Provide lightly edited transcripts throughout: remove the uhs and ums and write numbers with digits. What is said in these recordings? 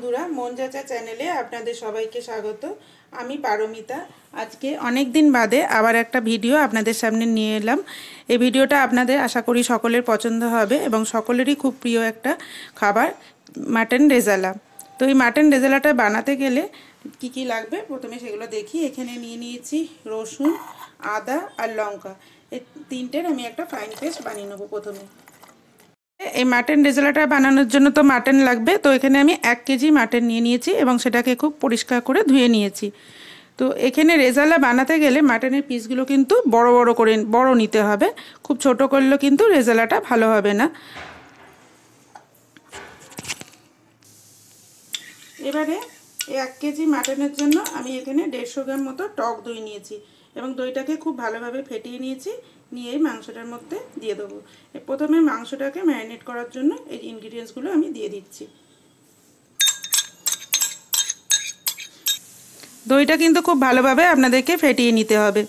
বন্ধুরা, মন যাচা চ্যানেলে আপনাদের সবাইকে স্বাগত। আমি পারমিতা। আজকে অনেক দিন বাদে আবার একটা ভিডিও আপনাদের সামনে নিয়ে এলাম। এই ভিডিওটা আপনাদের আশা করি সকলের পছন্দ হবে এবং সকলেরই খুব প্রিয় একটা খাবার, মাটন রেজালা। তো এই মাটন রেজালাটা বানাতে গেলে কি কি লাগবে প্রথমে সেগুলো দেখি। এখানে নিয়ে নিয়েছি রসুন, আদা আর লঙ্কা। এই তিনটের আমি একটা ফাইন পেস্ট বানিয়ে নেবো। প্রথমে এই মাটন রেজালাটা বানানোর জন্য তো মাটন লাগবে। তো এখানে আমি 1 কেজি মাটন নিয়ে নিয়েছি এবং সেটাকে খুব পরিষ্কার করে ধুয়ে নিয়েছি। তো এখানে রেজালা বানাতে গেলে মাটনের পিসগুলো কিন্তু বড় নিতে হবে। খুব ছোট করলেও কিন্তু রেজালাটা ভালো হবে না। এবারে এই 1 কেজি মাটনের জন্য আমি এখানে 150 গ্রাম মতো টক দই নিয়েছি এবং দইটাকে খুব ভালোভাবে ফেটিয়ে নিয়েছি। নিয়ে মাংসটার মধ্যে দিয়ে দেবো। প্রথমে মাংসটাকে ম্যারিনেট করার জন্য এই ইনগ্রিডিয়েন্টসগুলো আমি দিয়ে দিচ্ছি। দইটা কিন্তু খুব ভালোভাবে আপনাদেরকে ফেটিয়ে নিতে হবে।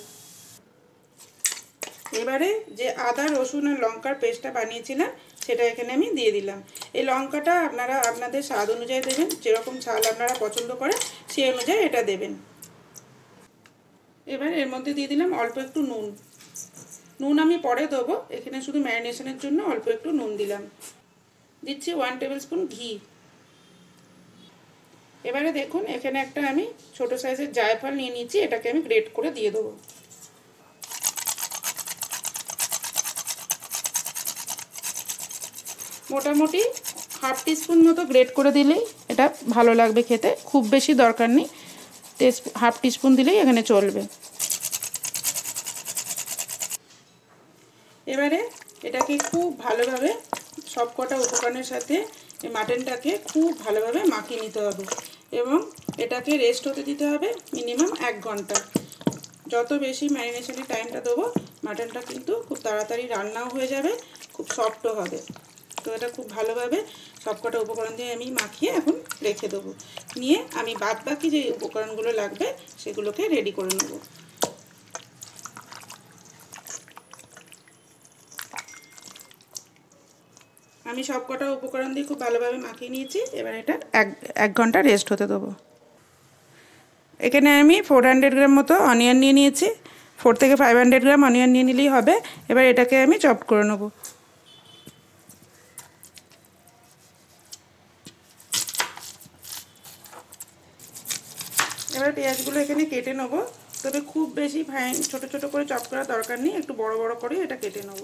এবারে যে আদা, রসুন আর লঙ্কার পেস্টটা বানিয়েছিলাম সেটা এখানে আমি দিয়ে দিলাম। এই লঙ্কাটা আপনারা আপনাদের স্বাদ অনুযায়ী দেবেন, যেরকম ঝাল আপনারা পছন্দ করেন সেই অনুযায়ী এটা দেবেন। এবার এর মধ্যে দিয়ে দিলাম অল্প একটু নুন। নুন আমি পরে দেবো, এখানে শুধু ম্যারিনেশনের জন্য অল্প একটু নুন দিলাম। দিচ্ছি 1 টেবিল স্পুন ঘি। এবারে দেখুন এখানে একটা আমি ছোট সাইজের জায়ফল নিয়ে নিয়েছি, এটাকে আমি গ্রেট করে দিয়ে দেবো। মোটামুটি 1/2 টিস্পুন মতো গ্রেট করে দিলেই এটা ভালো লাগবে খেতে, খুব বেশি দরকার নেই। 1/2 টিস্পুন দিলেই এখানে চলবে। এবারে এটাকে খুব ভালোভাবে সবকটা উপকরণের সাথে এই মাটনটাকে খুব ভালোভাবে মাখিয়ে নিতে হবে এবং এটাকে রেস্ট হতে দিতে হবে মিনিমাম 1 ঘন্টা। যত বেশি ম্যারিনেশনের টাইমটা দেবো মাটনটা কিন্তু খুব তাড়াতাড়ি রান্নাও হয়ে যাবে, খুব সফটও হবে। তো এটা খুব ভালোভাবে সবকটা উপকরণ দিয়ে আমি মাখিয়ে এখন রেখে দেবো। নিয়ে আমি বাকি যে উপকরণগুলো লাগবে সেগুলোকে রেডি করে নেব। আমি সবকটা উপকরণ দিয়ে খুব ভালোভাবে মাখিয়ে নিয়েছি। এবার এটা 1 ঘন্টা রেস্ট হতে দেবো। এখানে আমি 400 গ্রাম মতো অনিয়ন নিয়ে নিয়েছি। 4 থেকে 500 গ্রাম অনিয়ন নিয়ে নিলেই হবে। এবার এটাকে আমি চপ করে নেব। এবার পেঁয়াজগুলো এখানে কেটে নেব, তবে খুব বেশি ফাইন ছোট ছোট করে চপ করার দরকার নেই, একটু বড় বড় করে এটা কেটে নেব।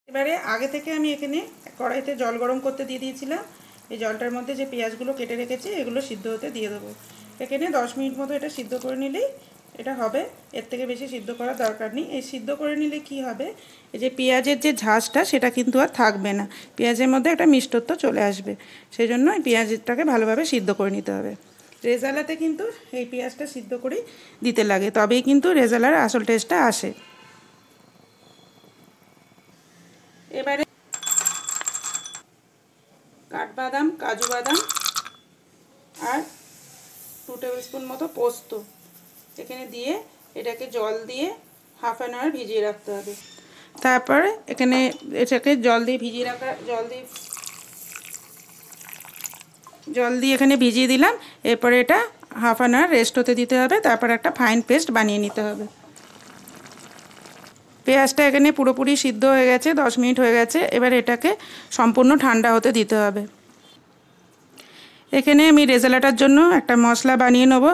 এবারে আগে থেকে আমি এখানে কড়াইতে জল গরম করতে দিয়ে দিয়েছিলাম। এই জলটার মধ্যে যে পেঁয়াজগুলো কেটে রেখেছি এগুলো সিদ্ধ হতে দিয়ে দেবো। এখানে 10 মিনিট মতো এটা সিদ্ধ করে নিলেই এটা হবে, এর থেকে বেশি সিদ্ধ করার দরকার নেই। এই সিদ্ধ করে নিলে কি হবে, এই যে পেঁয়াজের যে ঝাঁঝটা সেটা কিন্তু আর থাকবে না, পেঁয়াজের মধ্যে একটা মিষ্টত্ব চলে আসবে। সেই জন্য এই পেঁয়াজটাকে ভালোভাবে সিদ্ধ করে নিতে হবে। রেজালাতে কিন্তু এই পেঁয়াজটা সিদ্ধ করেই দিতে লাগে, তবেই কিন্তু রেজালার আসল টেস্টটা আসে। এবারে কাঠবাদাম, কাজু বাদাম আর 2 টেবিল স্পুন মতো পোস্ত এখানে দিয়ে এটাকে জল দিয়ে 1/2 আওয়ার ভিজিয়ে রাখতে হবে। তারপরে এখানে এটাকে জল দিয়ে এখানে ভিজিয়ে দিলাম। এরপরে এটা 1/2 আওয়ার রেস্ট হতে দিতে হবে। তারপর একটা ফাইন পেস্ট বানিয়ে নিতে হবে। পেঁয়াজটা এখানে পুরোপুরি সিদ্ধ হয়ে গেছে, 10 মিনিট হয়ে গেছে। এবার এটাকে সম্পূর্ণ ঠান্ডা হতে দিতে হবে। এখানে আমি রেজালাটার জন্য একটা মশলা বানিয়ে নেব।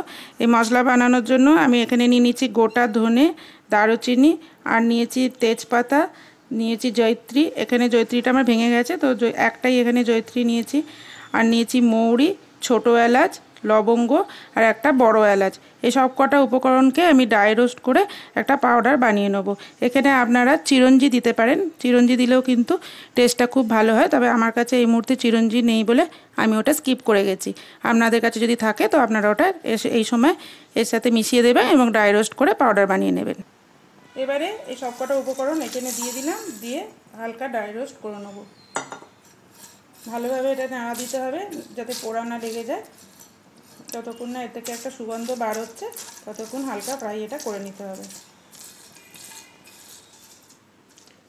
এই মশলা বানানোর জন্য আমি এখানে নিয়ে নিয়েছি গোটা ধনে, দারুচিনি আর নিয়েছি তেজপাতা, নিয়েছি জয়িত্রী। এখানে জয়িত্রীটা আমার ভেঙে গেছে, তো একটাই এখানে জয়িত্রী নিয়েছি। আর নিয়েছি মৌরি, ছোটো এলাচ, লবঙ্গ আর একটা বড় এলাচ। এই সব কটা উপকরণকে আমি ড্রাই রোস্ট করে একটা পাউডার বানিয়ে নেব। এখানে আপনারা চিরঞ্জি দিতে পারেন, চিরঞ্জি দিলেও কিন্তু টেস্টটা খুব ভালো হয়। তবে আমার কাছে এই মুহূর্তে চিরঞ্জি নেই বলে আমি ওটা স্কিপ করে গেছি। আপনাদের কাছে যদি থাকে তো আপনারা ওটা এই সময় এর সাথে মিশিয়ে দেবেন এবং ড্রাই রোস্ট করে পাউডার বানিয়ে নেবেন। এবারে এই সবকটা উপকরণ এখানে দিয়ে দিলাম, দিয়ে হালকা ড্রাই রোস্ট করে নেব। ভালোভাবে এটা নাড়া দিতে হবে যাতে পোড়া না লেগে যায়। যতক্ষণ না এর থেকে একটা সুগন্ধ বার হচ্ছে ততক্ষণ হালকা ফ্রাই এটা করে নিতে হবে।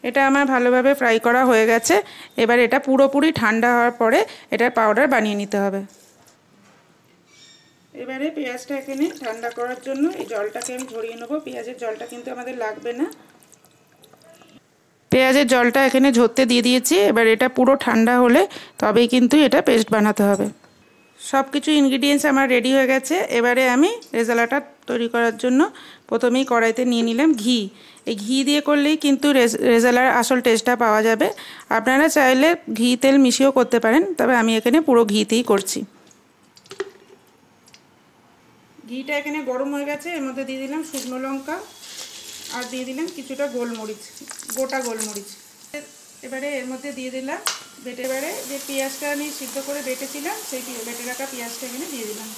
এটা আমার ভালোভাবে ফ্রাই করা হয়ে গেছে। এবার এটা পুরোপুরি ঠান্ডা হওয়ার পরে এটার পাউডার বানিয়ে নিতে হবে। এবারে পেঁয়াজটা এখানে ঠান্ডা করার জন্য এই জলটাকে আমি ঝরিয়ে নেবো। পেঁয়াজের জলটা কিন্তু আমাদের লাগবে না। পেঁয়াজের জলটা এখানে ঝরতে দিয়ে দিয়েছি। এবার এটা পুরো ঠান্ডা হলে তবেই কিন্তু এটা পেস্ট বানাতে হবে। সব কিছু ইনগ্রিডিয়েন্টস আমার রেডি হয়ে গেছে। এবারে আমি রেজালাটা তৈরি করার জন্য প্রথমেই কড়াইতে নিয়ে নিলাম ঘি। এই ঘি দিয়ে করলেই কিন্তু রেজালার আসল টেস্টটা পাওয়া যাবে। আপনারা চাইলে ঘি তেল মিশিয়েও করতে পারেন, তবে আমি এখানে পুরো ঘিতেই করছি। ঘিটা এখানে গরম হয়ে গেছে। এর মধ্যে দিয়ে দিলাম শুকনো লঙ্কা আর দিয়ে দিলাম কিছুটা গোলমরিচ, গোটা গোলমরিচ। এবারে এর মধ্যে দিয়ে দিলাম এবারে যে পেঁয়াজটা আমি সিদ্ধ করে বেটেছিলাম সেই বেটে রাখা পেঁয়াজটা এখানে দিয়ে দিলাম।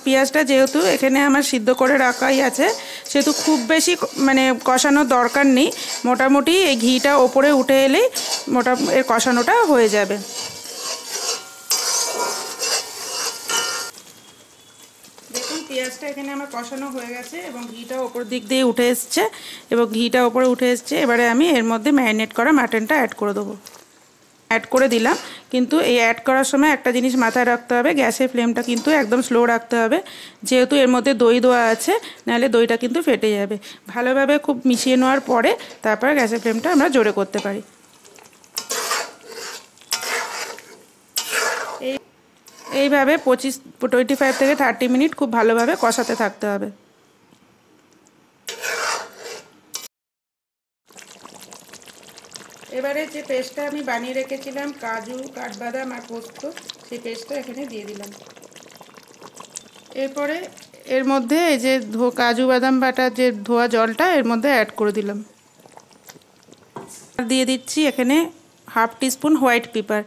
পেঁয়াজটা যেহেতু এখানে আমার সিদ্ধ করে রাখাই আছে, সেহেতু খুব বেশি কষানোর দরকার নেই। মোটামুটি এই ঘিটা ওপরে উঠে এলেই এর কষানোটা হয়ে যাবে। দেখুন পেঁয়াজটা এখানে আমার কষানো হয়ে গেছে এবং ঘিটা ওপর দিক দিয়ে উঠে এসছে এবং ঘিটা ওপরে উঠে এসছে। এবারে আমি এর মধ্যে ম্যারিনেট করা মাটনটা অ্যাড করে দেবো। অ্যাড করে দিলাম, কিন্তু এই অ্যাড করার সময় একটা জিনিস মাথায় রাখতে হবে, গ্যাসের ফ্লেমটা কিন্তু একদম স্লো রাখতে হবে, যেহেতু এর মধ্যে দই দেওয়া আছে, নাহলে দইটা কিন্তু ফেটে যাবে। ভালোভাবে খুব মিশিয়ে নেওয়ার পরে তারপর গ্যাসের ফ্লেমটা আমরা জোরে করতে পারি। এইভাবে 25 থেকে 30 মিনিট খুব ভালোভাবে কষাতে থাকতে হবে। এবারে যে পেস্টটা আমি বানিয়ে রেখেছিলাম কাজু, কাঠবাদাম আর পোস্ত, সেই পেস্টটা এখানে দিয়ে দিলাম। এরপরে এর মধ্যে এই যে কাজু বাদাম বাটার যে ধোয়া জলটা এর মধ্যে অ্যাড করে দিলাম। দিয়ে দিচ্ছি এখানে হাফ টিস্পুন হোয়াইট পেপার।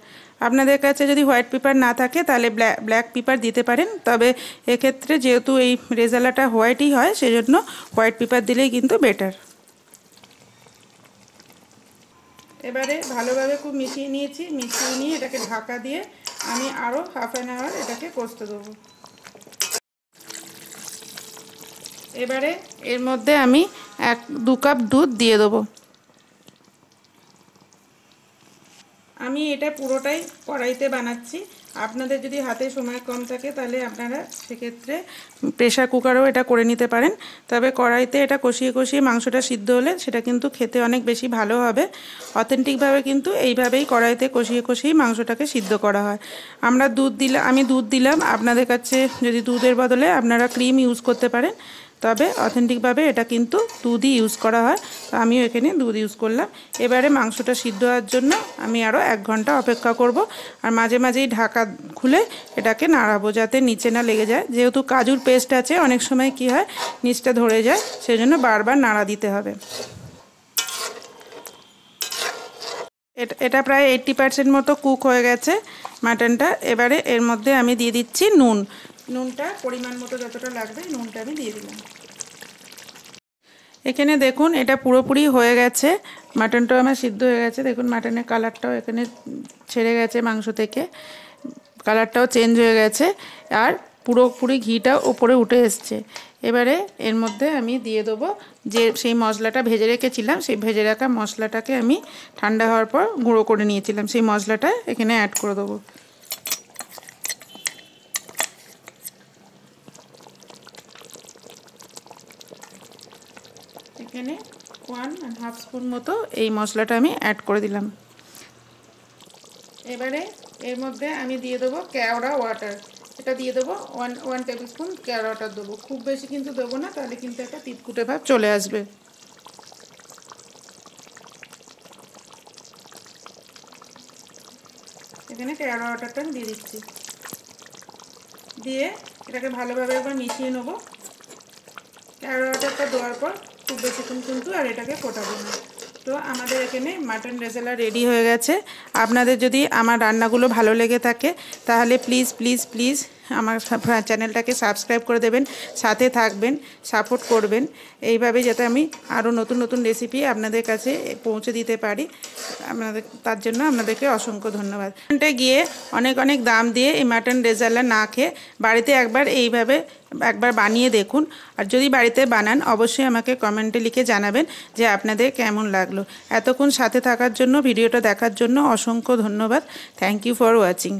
আপনাদের কাছে যদি হোয়াইট পেপার না থাকে তাহলে ব্ল্যাক পেপার দিতে পারেন, তবে এক্ষেত্রে যেহেতু এই রেজালাটা হোয়াইটই হয় সেজন্য হোয়াইট পেপার দিলেই কিন্তু বেটার। এবারে ভালোভাবে খুব মিশিয়ে নিয়েছি। মিশিয়ে নিয়ে এটাকে ঢাকা দিয়ে আমি আরও হাফ অ্যান আওয়ার এটাকে কষতে দেবো। এবারে এর মধ্যে আমি 1-2 কাপ দুধ দিয়ে দেবো। আমি এটা পুরোটাই কড়াইতে বানাচ্ছি। আপনাদের যদি হাতে সময় কম থাকে তাহলে আপনারা সেক্ষেত্রে প্রেশার কুকারেও এটা করে নিতে পারেন, তবে কড়াইতে এটা কষিয়ে কষিয়ে মাংসটা সিদ্ধ হলে সেটা কিন্তু খেতে অনেক বেশি ভালো হবে। অথেন্টিকভাবে কিন্তু এইভাবেই কড়াইতে কষিয়ে কষিয়ে মাংসটাকে সিদ্ধ করা হয়। আমি দুধ দিলাম। আপনাদের কাছে যদি দুধের বদলে আপনারা ক্রিম ইউজ করতে পারেন, তবে অথেন্টিকভাবে এটা কিন্তু দুধই ইউজ করা হয়, তো আমিও এখানে দুধ ইউজ করলাম। এবারে মাংসটা সিদ্ধ হওয়ার জন্য আমি আরও 1 ঘন্টা অপেক্ষা করব, আর মাঝে মাঝেই ঢাকা খুলে এটাকে নাড়াবো যাতে নিচে না লেগে যায়। যেহেতু কাজুর পেস্ট আছে, অনেক সময় কি হয় নিচটা ধরে যায়, সেজন্য বারবার নাড়া দিতে হবে। এটা প্রায় 80% মতো কুক হয়ে গেছে মাটনটা। এবারে এর মধ্যে আমি দিয়ে দিচ্ছি নুনটা পরিমাণ মতো যতটা লাগবে নুনটা আমি দিয়ে দিলাম। এখানে দেখুন এটা পুরোপুরি হয়ে গেছে, মাটনটাও আমার সিদ্ধ হয়ে গেছে। দেখুন মাটনের কালারটাও এখানে ছেড়ে গেছে, মাংস থেকে কালারটাও চেঞ্জ হয়ে গেছে, আর পুরোপুরি ঘিটা ওপরে উঠে এসছে। এবারে এর মধ্যে আমি দিয়ে দেবো যে সেই মশলাটা ভেজে রেখেছিলাম, সেই ভেজে রাখা মশলাটাকে আমি ঠান্ডা হওয়ার পর গুঁড়ো করে নিয়েছিলাম, সেই মশলাটা এখানে অ্যাড করে দেবো। এখানে 1.5 স্পুন মতো এই মশলাটা আমি অ্যাড করে দিলাম। এবারে এর মধ্যে আমি দিয়ে দেবো কেওড়া ওয়াটার। এটা দিয়ে দেবো 1 টেবিল স্পুন কেওড়া ওয়াটার দেবো। খুব বেশি কিন্তু দেবো না, তাহলে কিন্তু একটা তিতকুটে ভাব চলে আসবে। এখানে কেওড়া ওয়াটারটা আমি দিয়ে দিচ্ছি। দিয়ে এটাকে ভালোভাবে একবার মিশিয়ে নেবো। কেওড়া ওয়াটারটা দেওয়ার পর খুব বেশিক্ষণ কিন্তু আর এটাকে ফোটাবো না। তো আমাদের এখানে মাটন রেজালা রেডি হয়ে গেছে। আপনাদের যদি আমার রান্নাগুলো ভালো লেগে থাকে তাহলে প্লিজ প্লিজ প্লিজ আমার চ্যানেলটাকে সাবস্ক্রাইব করে দেবেন, সাথে থাকবেন, সাপোর্ট করবেন, এইভাবে যাতে আমি আরও নতুন নতুন রেসিপি আপনাদের কাছে পৌঁছে দিতে পারি। তার জন্য আপনাদেরকে অসংখ্য ধন্যবাদ। গিয়ে অনেক অনেক দাম দিয়ে এই মাটন রেজালা না খেয়ে বাড়িতে এইভাবে একবার বানিয়ে দেখুন। আর যদি বাড়িতে বানান অবশ্যই আমাকে কমেন্টে লিখে জানাবেন যে আপনাদের কেমন লাগলো। এতক্ষণ সাথে থাকার জন্য, ভিডিওটা দেখার জন্য অসংখ্য ধন্যবাদ। Thank you for watching.